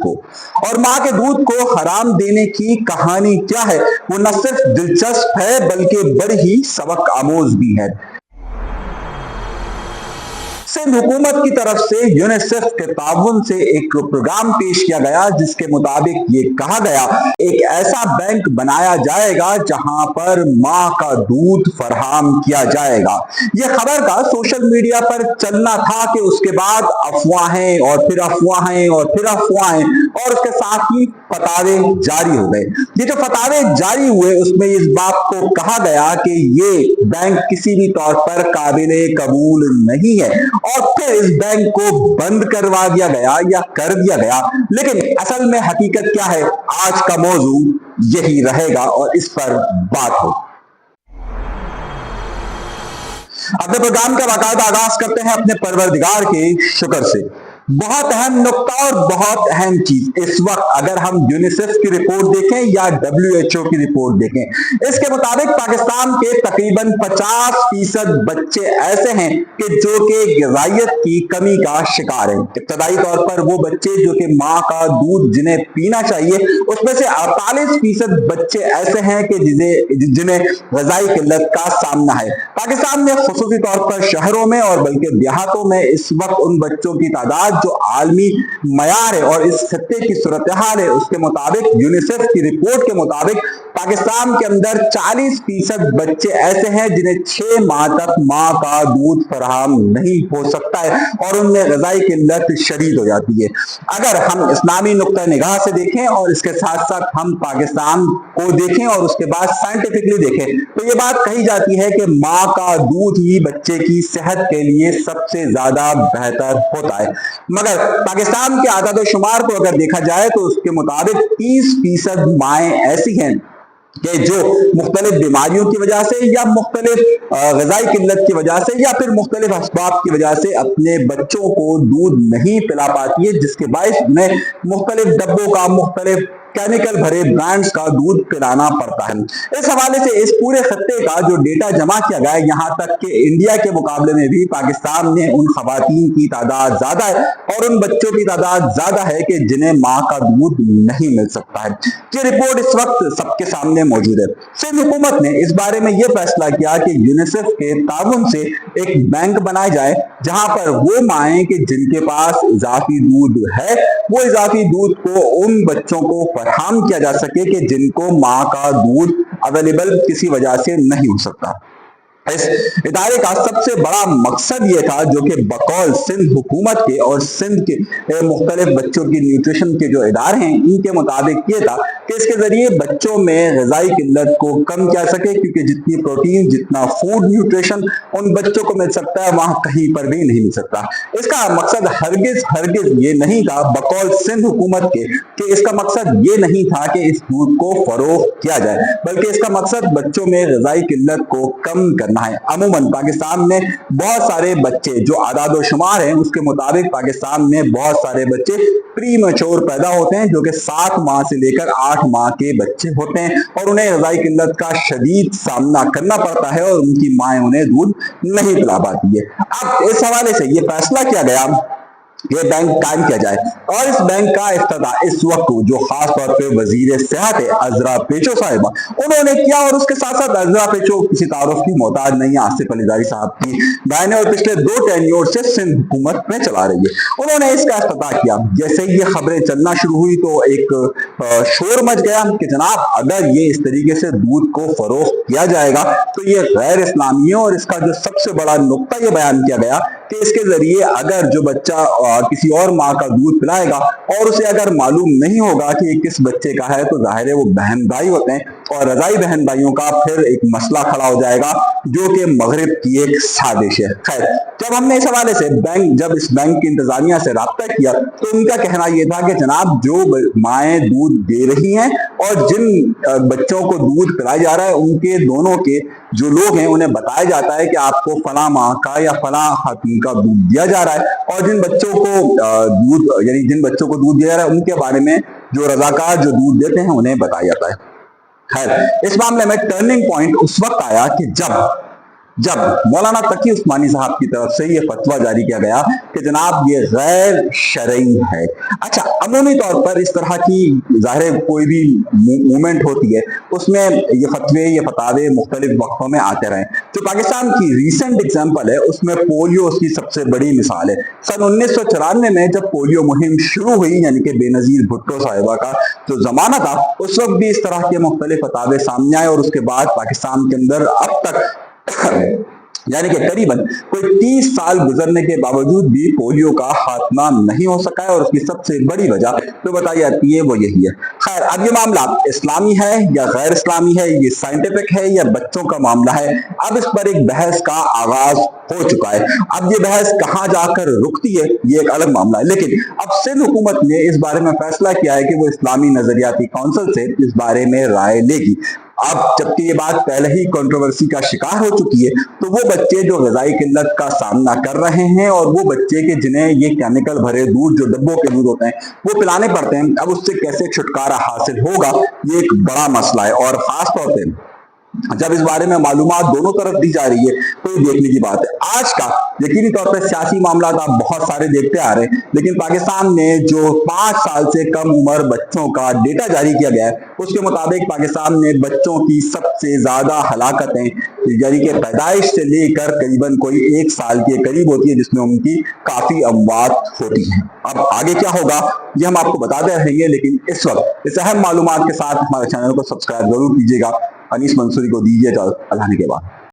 کو। اور मां के दूध को हराम देने की कहानी क्या है, वो न सिर्फ दिलचस्प है बल्कि बड़ी ही सबक आमोज भी है। सिंध हुकूमत की तरफ से यूनिसेफ के ताउन से एक प्रोग्राम पेश किया गया जिसके मुताबिक ये कहा गया एक ऐसा बैंक बनाया जाएगा जहां पर मां का दूध फराहम किया जाएगा। ये खबर का सोशल मीडिया पर चलना था कि उसके बाद अफवाहें और फिर अफवाहें और फिर अफवाहें और उसके साथ ही फतावे जारी हो गए। ये जो फतावे जारी हुए उसमें इस बात को कहा गया कि ये बैंक किसी भी तौर पर काबिले कबूल नहीं है और फिर इस बैंक को बंद करवा दिया गया या कर दिया गया। लेकिन असल में हकीकत क्या है, आज का मौजू यही रहेगा और इस पर बात हो। अपने प्रोग्राम का बाकायदा आगाज करते हैं अपने परवरदिगार के शुक्र से। बहुत अहम नुक्ता और बहुत अहम चीज इस वक्त अगर हम यूनिसेफ की रिपोर्ट देखें या WHO की रिपोर्ट देखें, इसके मुताबिक पाकिस्तान के तकरीबन 50% बच्चे ऐसे हैं कि जो कि ग़िज़ाइयत की कमी का शिकार हैं। इब्तदाई तौर पर वो बच्चे जो कि माँ का दूध जिन्हें पीना चाहिए, उसमें से 48% बच्चे ऐसे हैं कि जिन्हें ग़िज़ाई किल्लत का सामना है। पाकिस्तान में खुसूसी तौर पर शहरों में और बल्कि देहातों में इस वक्त उन बच्चों की तादाद जो आलमी मयार है और इस खत्ते की सूरत हाल है उसके मुताबिक, यूनिसेफ की रिपोर्ट के मुताबिक पाकिस्तान के अंदर 40% बच्चे ऐसे हैं जिन्हें 6 माह तक माँ का दूध फराहम नहीं हो सकता है और उनमें ग़िज़ाई किल्लत शदीद हो जाती है। अगर हम इस्लामी नुक्ता निगाह से देखें और इसके साथ साथ हम पाकिस्तान को देखें और उसके बाद साइंटिफिकली देखें तो ये बात कही जाती है कि माँ का दूध ही बच्चे की सेहत के लिए सबसे ज्यादा बेहतर होता है। मगर पाकिस्तान के आदाद शुमार को अगर देखा जाए तो उसके मुताबिक 30% माएँ ऐसी हैं कि जो मुख्तलिफ बीमारियों की वजह से या मुख्तलिफ ग़िज़ाई किल्लत की वजह से या फिर मुख्तलिफ असबाब की वजह से अपने बच्चों को दूध नहीं पिला पाती है, जिसके बायस उन्हें मुख्तलिफ डब्बों का, मुख्तलिफ केमिकल भरे ब्रांड्स का दूध पिलाना पड़ता है। इस हवाले से इस पूरे खत्ते का जो डेटा जमा किया गया है, यहाँ तक कि इंडिया के मुकाबले में भी पाकिस्तान में उन खवातीन की तादाद ज्यादा है और उन बच्चों की तादाद ज्यादा है कि जिन्हें माँ का दूध नहीं मिल सकता है। ये रिपोर्ट इस वक्त सबके सामने मौजूद है। सिंध हुकूमत ने इस बारे में यह फैसला किया कि यूनिसेफ के ताउन से एक बैंक बनाया जाए जहां पर वो माएँ कि जिनके पास इजाफी दूध है वो इजाफी दूध को उन बच्चों को फराहम किया जा सके कि जिनको माँ का दूध अवेलेबल किसी वजह से नहीं हो सकता। इस इदारे का सबसे बड़ा मकसद ये था, जो कि बकौल सिंध हुकूमत के और सिंध के मुख्तलिफ बच्चों की न्यूट्रिशन के जो इदारे हैं इनके मुताबिक ये था कि इसके जरिए बच्चों में ग़िज़ाई किल्लत को कम किया सके, क्योंकि जितनी प्रोटीन, जितना फूड न्यूट्रिशन उन बच्चों को मिल सकता है वहां कहीं पर भी नहीं मिल सकता। इसका मकसद हरगिज ये नहीं था बकौल सिंध हुकूमत के कि इसका मकसद ये नहीं था कि इस दूध को फरोख्त किया जाए, बल्कि इसका मकसद बच्चों में ग़िज़ाई किल्लत को कम करना है। अमूमन पाकिस्तान में बहुत सारे बच्चे जो आदाद शुमार हैं उसके मुताबिक पाकिस्तान में बहुत सारे बच्चे प्री मैच्योर पैदा होते हैं, जो कि 7 माह से लेकर 8 माह के बच्चे होते हैं और उन्हें ग़िज़ाई किल्लत का शदीद सामना करना पड़ता है और उनकी माएँ उन्हें दूध नहीं पिला पाती है। अब इस हवाले से ये फैसला किया गया ये बैंक कायम किया जाए और इस बैंक का इफ्तिताह इस वक्त जो खास तौर पे वजीर सेहत है अज़रा पेचो साहिबा उन्होंने किया और उसके साथ साथ अज़रा पेचो किसी तारुफ की मोहताज नहीं है। आसिफ अली ज़ारी साहब की दायने और पिछले 2 टेन्योर से सिंध हुकूमत में चला रही है। उन्होंने इसका इफ्तिताह किया। जैसे ही ये खबरें चलना शुरू हुई तो एक शोर मच गया कि जनाब अगर ये इस तरीके से दूध को फरोख्त किया जाएगा तो ये गैर इस्लामी है। और इसका जो सबसे बड़ा नुक्ता ये बयान किया गया कि इसके जरिए अगर जो बच्चा किसी और माँ का दूध पिलाएगा और उसे अगर मालूम नहीं होगा कि ये किस बच्चे का है तो जाहिर है वो बहन भाई होते हैं और रज़ाई बहन भाइयों का फिर एक मसला खड़ा हो जाएगा जो कि मगरिब की एक साजिश है। खैर, जब हमने इस हवाले से जब इस बैंक की इंतजामिया से राब्ता किया तो उनका कहना यह था कि जनाब जो माएँ दूध दे रही हैं और जिन बच्चों को दूध पिलाया जा रहा है उनके दोनों के जो लोग हैं उन्हें बताया जाता है कि आपको फला माँ का या फला खातून का दूध दिया जा रहा है और जिन बच्चों को दूध दिया जा रहा है उनके बारे में जो रज़ाकार जो दूध देते हैं उन्हें बताया जाता है। खैर, इस मामले में टर्निंग पॉइंट उस वक्त आया कि जब जब मौलाना तकी उस्मानी साहब की तरफ से ये फतवा जारी किया गया कि जनाब ये गैर शरई है। अच्छा, अमूमी तौर पर इस तरह की ज़ाहिर कोई भी मूवमेंट होती है उसमें ये फतवे ये फतावे मुख्तलिफ वक्तों में आते रहे। जो पाकिस्तान की रीसेंट एग्जाम्पल है उसमें पोलियो उसकी सबसे बड़ी मिसाल है। सन 1994 में जब पोलियो मुहिम शुरू हुई, यानी कि बेनज़ीर भुट्टो साहिबा का जो जमाना था, उस वक्त भी इस तरह के मुख्तलिफ फतावे सामने आए और उसके बाद पाकिस्तान के अंदर अब तक यानी कि करीबन कोई 30 साल गुजरने के बावजूद भी पोलियो का खात्मा नहीं हो सका है और उसकी सबसे बड़ी वजह जो बताई जाती है वो यही है। खैर, अब ये मामला इस्लामी है या गैर इस्लामी है, ये साइंटिफिक है या बच्चों का मामला है, अब इस पर एक बहस का आगाज हो चुका है। अब ये बहस कहाँ जाकर रुकती है ये एक अलग मामला है, लेकिन अब सिंध हुकूमत ने इस बारे में फैसला किया है कि वो इस्लामी नजरियाती काउंसिल से इस बारे में राय लेगी। अब जबकि ये बात पहले ही कंट्रोवर्सी का शिकार हो चुकी है, तो वो बच्चे जो ग़िज़ाई किल्लत का सामना कर रहे हैं और वो बच्चे के जिन्हें ये केमिकल भरे दूध जो डब्बों के दूध होते हैं वो पिलाने पड़ते हैं, अब उससे कैसे छुटकारा हासिल होगा ये एक बड़ा मसला है। और खास तौर पे जब इस बारे में मालूमात दोनों तरफ दी जा रही है तो ये देखने की बात है। आज का यकीनी तौर पर सियासी मामला आप बहुत सारे देखते आ रहे हैं, लेकिन पाकिस्तान में जो 5 साल से कम उम्र बच्चों का डेटा जारी किया गया है उसके मुताबिक पाकिस्तान में बच्चों की सबसे ज्यादा हलाकतें यानी कि पैदाइश से लेकर करीबन कोई 1 साल के करीब होती है, जिसमें उनकी काफी अमवात होती हैं। अब आगे क्या होगा ये हम आपको बताते रहेंगे, लेकिन इस वक्त इस अहम मालूमात के साथ हमारे चैनल को सब्सक्राइब जरूर कीजिएगा। अनीस मंसूरी को दीजिए अल्लाह के बाद।